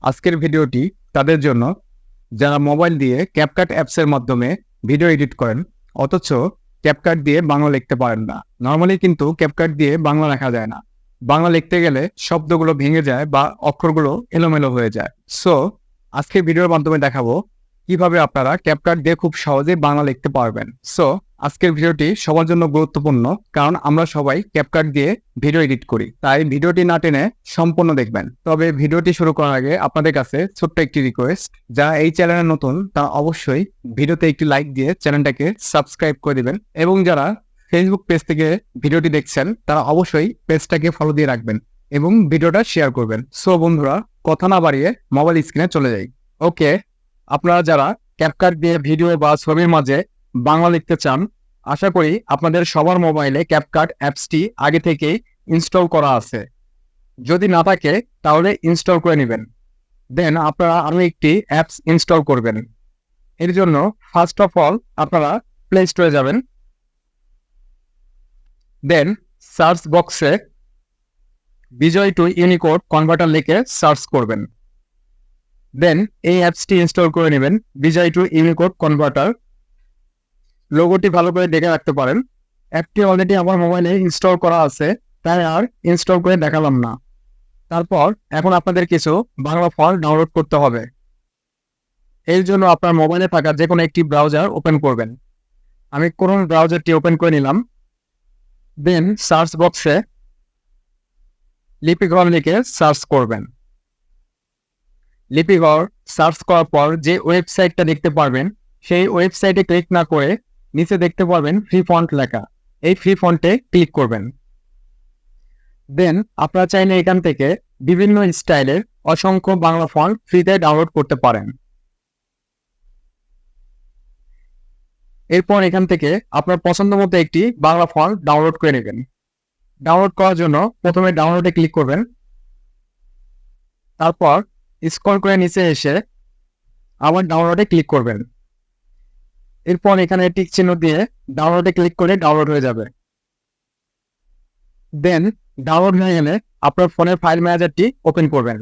আজকের ভিডিওটি তাদের জন্য যারা মোবাইল দিয়ে ক্যাপকাট অ্যাপসের মাধ্যমে ভিডিও এডিট করেন অথচ ক্যাপকাট দিয়ে বাংলা লিখতে পারেন না। নর্মালি কিন্তু ক্যাপকাট দিয়ে বাংলা লেখা যায় না। বাংলা লিখতে গেলে শব্দগুলো ভেঙে যায় বা অক্ষরগুলো এলোমেলো হয়ে যায়। সো আজকের ভিডিওর মাধ্যমে দেখাবো কিভাবে আপনারা ক্যাপকাট দিয়ে খুব সহজে বাংলা লিখতে পারবেন। সো আজকের ভিডিওটি সবার জন্য গুরুত্বপূর্ণ, কারণ আমরা সবাই ক্যাপকাট দিয়ে ভিডিও এডিট করি। তাই ভিডিওটি না টেনে সম্পূর্ণ দেখবেন। তবে ভিডিওটি শুরু করার আগে আপনাদের কাছে ছোট্ট একটি রিকোয়েস্ট, যারা এই চ্যানেলে নতুন তারা অবশ্যই ভিডিওতে একটি লাইক দিয়ে চ্যানেলটাকে সাবস্ক্রাইব করে দিবেন, এবং যারা ফেসবুক পেজ থেকে ভিডিওটি দেখছেন তারা অবশ্যই পেজটাকে ফলো দিয়ে রাখবেন এবং ভিডিওটা শেয়ার করবেন। সো বন্ধুরা, কথা না বাড়িয়ে মোবাইল স্ক্রিনে চলে যাই। ওকে, আপনারা যারা ক্যাপকাট দিয়ে ভিডিও বা ছবির মাঝে বাংলা লিখতে চান, আশা করি আপনাদের সবার মোবাইলে ক্যাপকাট অ্যাপসটি আগে থেকেই ইনস্টল করা আছে। যদি না থাকে তাহলে ইনস্টল করে নেবেন। দেন আপনারা আরও একটি অ্যাপস ইনস্টল করবেন। এর জন্য ফার্স্ট অফ অল আপনারা প্লে স্টোরে যাবেন। দেন সার্চ বক্সে বিজয় টু ইউনিকোড কনভার্টার লিখে সার্চ করবেন। দেন এই অ্যাপসটি ইনস্টল করে নেবেন, বিজয় টু ইউনিকোড কনভার্টার। লোগোটি ভালো করে দেখে রাখতে পারেন। অ্যাপটি অলরেডি আমার মোবাইলে ইনস্টল করা আছে, তাই আর ইনস্টল করে দেখালাম না। তারপর এখন আপনাদের কিছু বাংলা ফন্ট ডাউনলোড করতে হবে। এর জন্য আপনার মোবাইলে থাকা যে কোনো একটি ব্রাউজার ওপেন করবেন। আমি ক্রোম ব্রাউজারটি ওপেন করে নিলাম। দেন সার্চ বক্সে লিপিঘর লিখে সার্চ করবেন। লিপিঘর সার্চ করার পর যে ওয়েবসাইটটা দেখতে পারবেন, সেই ওয়েবসাইটে ক্লিক না করে নিচে দেখতে পারবেন ফ্রি ফন্ট লেখা, এই ফ্রি ফন্টে ক্লিক করবেন। দেন আপনারা চাইলে এখান থেকে বিভিন্ন স্টাইলের অসংখ্য বাংলা ফন্ট ফ্রিতে ডাউনলোড করতে পারেন। এরপর এখান থেকে আপনার পছন্দ মতো একটি বাংলা ফন্ট ডাউনলোড করে নেবেন। ডাউনলোড করার জন্য প্রথমে ডাউনলোডে ক্লিক করবেন। তারপর স্ক্রল করে নিচে এসে আবার ডাউনলোডে ক্লিক করবেন। এরপর এখানে টিক চিহ্ন দিয়ে ডাউনলোডে ক্লিক করে ডাউনলোড হয়ে যাবে। দেন ডাউনলোড হয়ে গেলে আপনার ফোনের ফাইল ম্যানেজারটি ওপেন করবেন।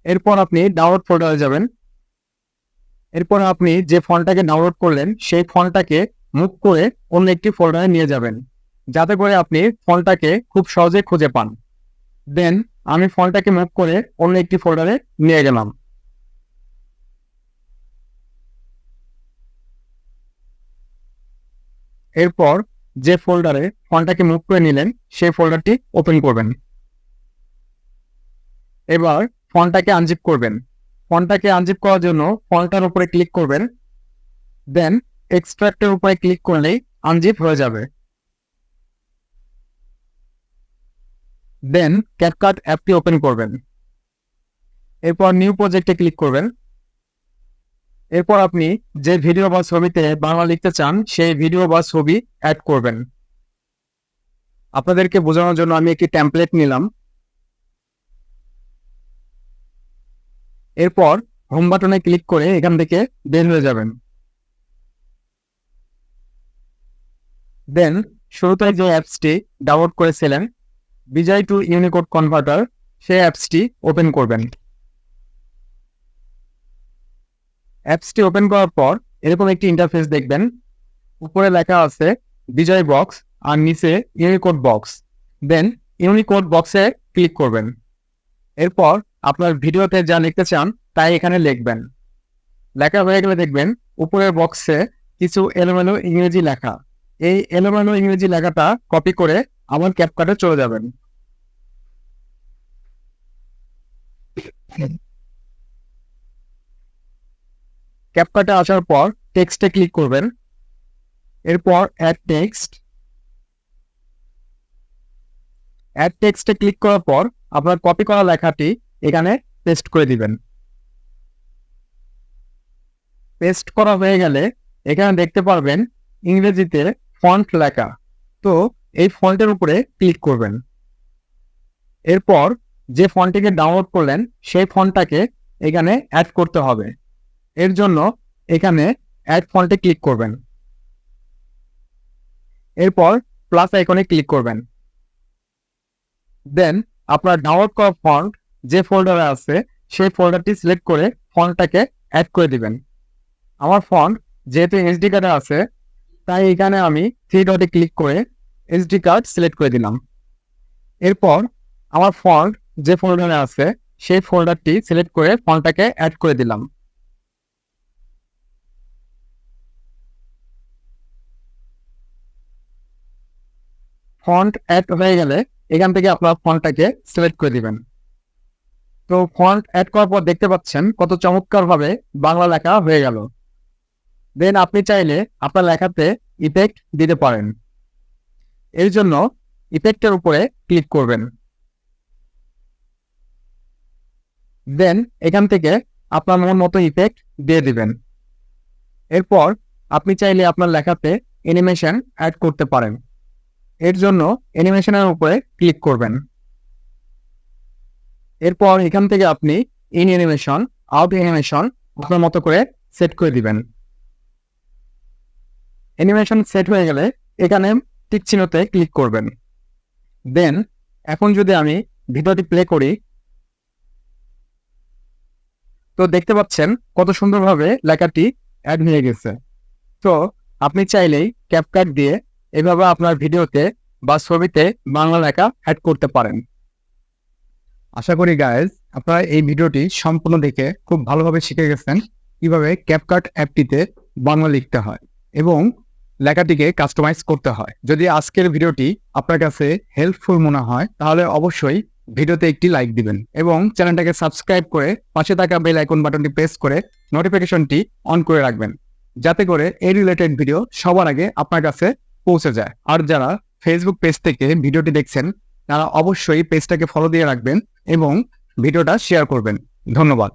এরপর আপনি ডাউনলোড ফোল্ডারে যাবেন। এরপর আপনি যে ফন্টটাকে ডাউনলোড করলেন সেই ফন্টটাকে মুভ করে অন্য একটি ফোল্ডারে নিয়ে যাবেন, যাতে করে আপনি ফন্টটাকে খুব সহজে খুঁজে পান। দেন আমি ফন্টটাকে মুভ করে অন্য একটি ফোল্ডারে নিয়ে গেলাম। এরপর যে ফোল্ডারে ফন্টটাকে মুভ করে নিলেন সেই ফোল্ডারটি ওপেন করবেন। এবার ফন্টটাকে আনজিপ করবেন। ফন্টটাকে আনজিপ করার জন্য ফন্টটার উপরে ক্লিক করবেন। দেন এক্সট্রাক্টের উপরে ক্লিক করলেই আনজিপ হয়ে যাবে। দেন ক্যাপকাট অ্যাপটি ওপেন করবেন। এরপর নিউ প্রজেক্টে ক্লিক করবেন। এরপর আপনি যে ভিডিও বা ছবিতে বাংলা লিখতে চান সেই ভিডিও বা ছবি অ্যাড করবেন। আপনাদেরকে বোঝানোর জন্য আমি একটি টেমপ্লেট নিলাম। এরপর হোম বাটনে ক্লিক করে এখান থেকে বের হয়ে যাবেন। দেন শুরুতে যে অ্যাপসটি ডাউনলোড করেছিলেন, বিজয় টু ইউনিকোড কনভার্টার, সেই অ্যাপসটি ওপেন করবেন। অ্যাপসটি ওপেন করার পর এরকম একটি ইন্টারফেস দেখবেন। উপরে লেখা আছে বিজয় বক্স আর নিচে ইউনিকোড বক্স। দেন ইউনিকোড বক্সে ক্লিক করবেন। এরপর আপনার ভিডিওতে যা লিখতে চান তাই এখানে লিখবেন। লেখা হয়ে গেলে দেখবেন উপরের বক্সে কিছু এলোমেলো ইংরেজি লেখা। এই এলোমেলো ইংরেজি লেখাটা কপি করে আমার ক্যাপকাটে চলে যাবেন। ক্যাপকাটে আসার পর টেক্সটে ক্লিক করবেন। এরপর অ্যাড টেক্সট। অ্যাড টেক্সটে ক্লিক করার পর আপনার কপি করা লেখাটি এখানে পেস্ট করে দিবেন। পেস্ট করা হয়ে গেলে এখানে দেখতে পারবেন ইংরেজিতে ফন্ট লেখা, তো এই ফন্টের উপরে ক্লিক করবেন। এরপর যে ফন্টটিকে ডাউনলোড করলেন সেই ফন্টটাকে এখানে অ্যাড করতে হবে। এর জন্য এখানে অ্যাড ফন্টে ক্লিক করবেন। এরপর প্লাস আইকনে ক্লিক করবেন। দেন আপনার ডাউনলোড করা ফন্ট যে ফোল্ডারে আছে সেই ফোল্ডারটি সিলেক্ট করে ফন্টটাকে অ্যাড করে দিবেন। আমার ফন্ট যেহেতু এসডি কার্ডে আছে তাই এখানে আমি থ্রি ডটে ক্লিক করে এসডি কার্ড সিলেক্ট করে দিলাম। এরপর আমার ফন্ট যে ফোল্ডারে আছে সেই ফোল্ডারটি সিলেক্ট করে ফন্টটাকে অ্যাড করে দিলাম। ফন্ট অ্যাড হয়ে গেলে এখান থেকে আপনার ফন্টটাকে সিলেক্ট করে দিবেন। তো ফন্ট অ্যাড করার পর দেখতে পাচ্ছেন কত চমৎকারভাবে বাংলা লেখা হয়ে গেল। দেন আপনি চাইলে আপনার লেখাতে ইফেক্ট দিতে পারেন। এর জন্য ইফেক্টের উপরে ক্লিক করবেন। দেন এখান থেকে আপনার মন মতো ইফেক্ট দিয়ে দিবেন। এরপর আপনি চাইলে আপনার লেখাতে অ্যানিমেশন অ্যাড করতে পারেন। এর জন্য অ্যানিমেশনের উপরে ক্লিক করবেন। এরপর এখান থেকে আপনি ইন অ্যানিমেশন, আউট অ্যানিমেশন আপনার মতো করে সেট করে দিবেন। অ্যানিমেশন সেট হয়ে গেলে এখানে টিক চিহ্নতে ক্লিক করবেন। দেন এখন যদি আমি ভিডিওটি প্লে করি তো দেখতে পাচ্ছেন কত সুন্দরভাবে লেখাটি অ্যাড হয়ে গেছে। তো আপনি চাইলেই ক্যাপকাট দিয়ে এভাবে আপনার ভিডিওতে বা ছবিতে বাংলা লেখা অ্যাড করতে পারেন। আশা করি গাইজ আপনারা এই ভিডিওটি সম্পূর্ণ দেখে খুব ভালোভাবে শিখে গেছেন কিভাবে ক্যাপকাট অ্যাপটিতে বাংলা লিখতে হয় এবং লেখাটিকে কাস্টমাইজ করতে হয়। যদি আজকের ভিডিওটি আপনার কাছে হেল্পফুল মনে হয় তাহলে অবশ্যই ভিডিওতে একটি লাইক দিবেন এবং চ্যানেলটাকে সাবস্ক্রাইব করে পাশে থাকা বেল আইকন বাটনটি প্রেস করে নোটিফিকেশনটি অন করে রাখবেন, যাতে করে এই রিলেটেড ভিডিও সবার আগে আপনার কাছে পৌঁছে যায়। আর যারা ফেসবুক পেজ থেকে ভিডিওটি দেখছেন তারা অবশ্যই পেজটাকে ফলো দিয়ে রাখবেন এবং ভিডিওটা শেয়ার করবেন। ধন্যবাদ।